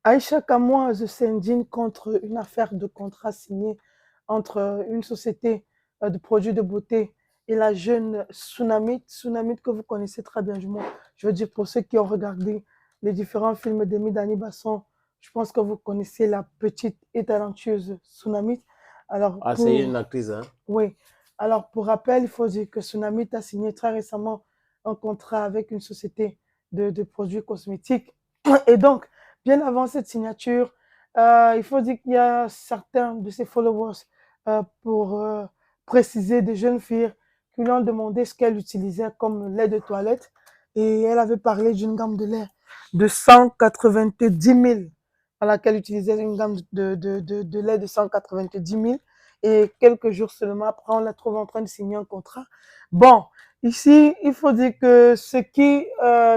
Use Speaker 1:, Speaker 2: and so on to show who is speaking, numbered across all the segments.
Speaker 1: Aïcha Kamoise s'indigne contre une affaire de contrat signé entre une société de produits de beauté et la jeune Tsunamite. Tsunamite que vous connaissez très bien. Je veux dire, pour ceux qui ont regardé les différents films d'Emi Dani Basson, je pense que vous connaissez la petite et talentueuse Tsunamite. Alors,
Speaker 2: Ah, c'est
Speaker 1: pour,
Speaker 2: une actrice, hein?
Speaker 1: oui. Alors, pour rappel, il faut dire que Tsunamite a signé très récemment un contrat avec une société de produits cosmétiques. Et donc, bien avant cette signature, il faut dire qu'il y a certains de ses followers, pour préciser, des jeunes filles qui lui ont demandé ce qu'elle utilisait comme lait de toilette. Et elle avait parlé d'une gamme de lait de 190 000, à laquelle elle utilisait une gamme de lait de 190 000. Et quelques jours seulement après, on la trouve en train de signer un contrat. Bon, ici, il faut dire que ce qui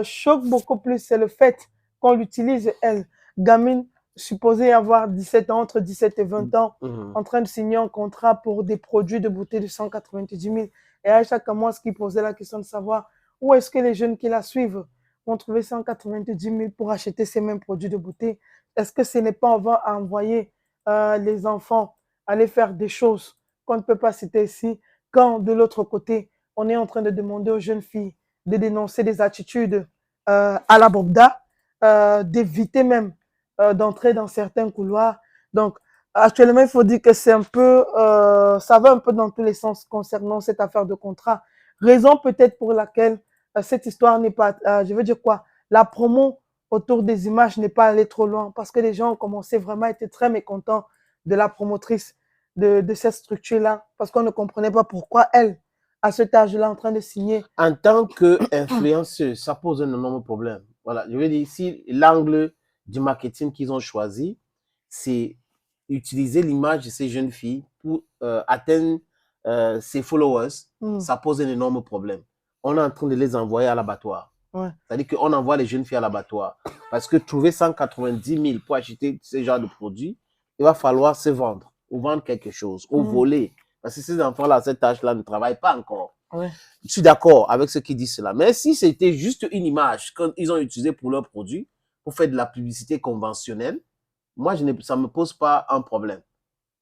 Speaker 1: choque beaucoup plus, c'est le fait qu'on l'utilise, elle, gamine, supposée avoir 17 ans, entre 17 et 20 ans,
Speaker 2: Mhm.
Speaker 1: en train de signer un contrat pour des produits de beauté de 190 000. Et à chaque mois, ce qui posait la question de savoir où est-ce que les jeunes qui la suivent vont trouver 190 000 pour acheter ces mêmes produits de beauté. Est-ce que ce n'est pas en vain à envoyer les enfants aller faire des choses qu'on ne peut pas citer ici, quand de l'autre côté, on est en train de demander aux jeunes filles de dénoncer des attitudes à la Bogda, d'éviter même d'entrer dans certains couloirs. Donc, actuellement, il faut dire que c'est un peu, ça va un peu dans tous les sens concernant cette affaire de contrat. Raison peut-être pour laquelle cette histoire n'est pas, je veux dire quoi, la promo autour des images n'est pas allée trop loin parce que les gens ont commencé vraiment à être très mécontents de la promotrice de cette structure-là parce qu'on ne comprenait pas pourquoi elle, à cet âge-là, en train de signer.
Speaker 2: En tant qu'influenceuse, ça pose un énorme problème. Voilà, je veux dire, ici, l'angle du marketing qu'ils ont choisi, c'est utiliser l'image de ces jeunes filles pour atteindre ses followers.
Speaker 1: Mm,
Speaker 2: Ça pose un énorme problème. On est en train de les envoyer à l'abattoir.
Speaker 1: ouais.
Speaker 2: C'est-à-dire qu'on envoie les jeunes filles à l'abattoir. Parce que trouver 190 000 pour acheter ce genre de produit, il va falloir se vendre, ou vendre quelque chose, ou
Speaker 1: Mm,
Speaker 2: voler. Parce que ces enfants-là, à cet âge-là, ne travaillent pas encore.
Speaker 1: ouais.
Speaker 2: Je suis d'accord avec ceux qui disent cela. Mais si c'était juste une image qu'ils ont utilisée pour leur produit, pour faire de la publicité conventionnelle, moi, ça ne me pose pas un problème.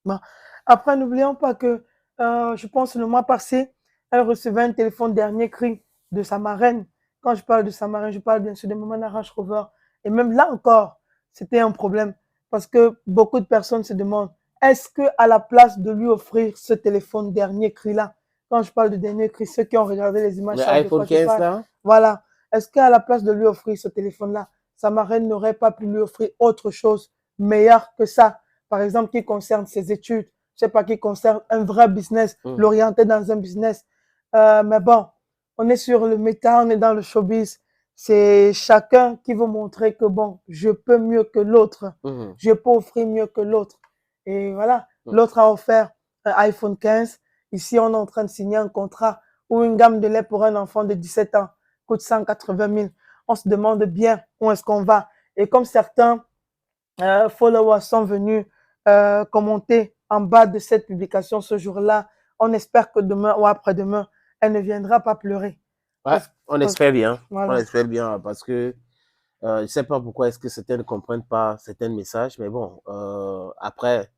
Speaker 1: Bon. Après, n'oublions pas que, je pense, le mois passé, elle recevait un téléphone dernier cri de sa marraine. Quand je parle de sa marraine, je parle bien sûr de Maman Range Rover. Et même là encore, c'était un problème. Parce que beaucoup de personnes se demandent, est-ce que à la place de lui offrir ce téléphone dernier cri-là, quand je parle de dernier cri, ceux qui ont regardé les images
Speaker 2: Le
Speaker 1: savent de quoi
Speaker 2: iPhone
Speaker 1: je
Speaker 2: 15,
Speaker 1: parle.
Speaker 2: là,
Speaker 1: Voilà. Est-ce qu'à la place de lui offrir ce téléphone-là, sa marraine n'aurait pas pu lui offrir autre chose meilleur que ça? Par exemple, qui concerne ses études, je sais pas, qui concerne un vrai business, l'orienter dans un business. Mais bon, on est sur le méta, on est dans le showbiz. C'est chacun qui veut montrer que bon, je peux mieux que l'autre, je peux offrir mieux que l'autre. Et voilà, l'autre a offert un iPhone 15. Ici, on est en train de signer un contrat où une gamme de lait pour un enfant de 17 ans coûte 180 000. On se demande bien où est-ce qu'on va. Et comme certains followers sont venus commenter en bas de cette publication ce jour-là, on espère que demain ou après-demain, elle ne viendra pas pleurer.
Speaker 2: ouais,
Speaker 1: Parce,
Speaker 2: on
Speaker 1: parce,
Speaker 2: espère bien. On
Speaker 1: voilà.
Speaker 2: espère bien parce que je ne sais pas pourquoi est-ce que certains ne comprennent pas certains messages, mais bon, après,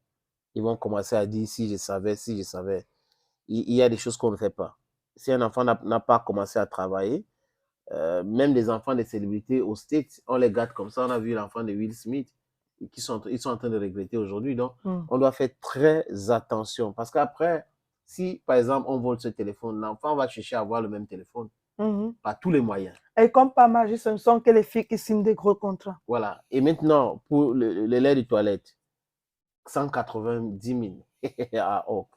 Speaker 2: ils vont commencer à dire si je savais, si je savais. Il y a des choses qu'on ne fait pas. Si un enfant n'a pas commencé à travailler, même les enfants des célébrités aux States, on les garde comme ça. On a vu l'enfant de Will Smith, ils sont en train de regretter aujourd'hui. Donc,
Speaker 1: Mm.
Speaker 2: on doit faire très attention. Parce qu'après, si par exemple on vole ce téléphone, l'enfant va chercher à avoir le même téléphone
Speaker 1: Mm-hmm.
Speaker 2: par tous les moyens.
Speaker 1: Et comme par magie, ce ne sont que les filles qui signent des gros contrats.
Speaker 2: Voilà. Et maintenant, pour le lait de toilette, 190 000. Ah, oh.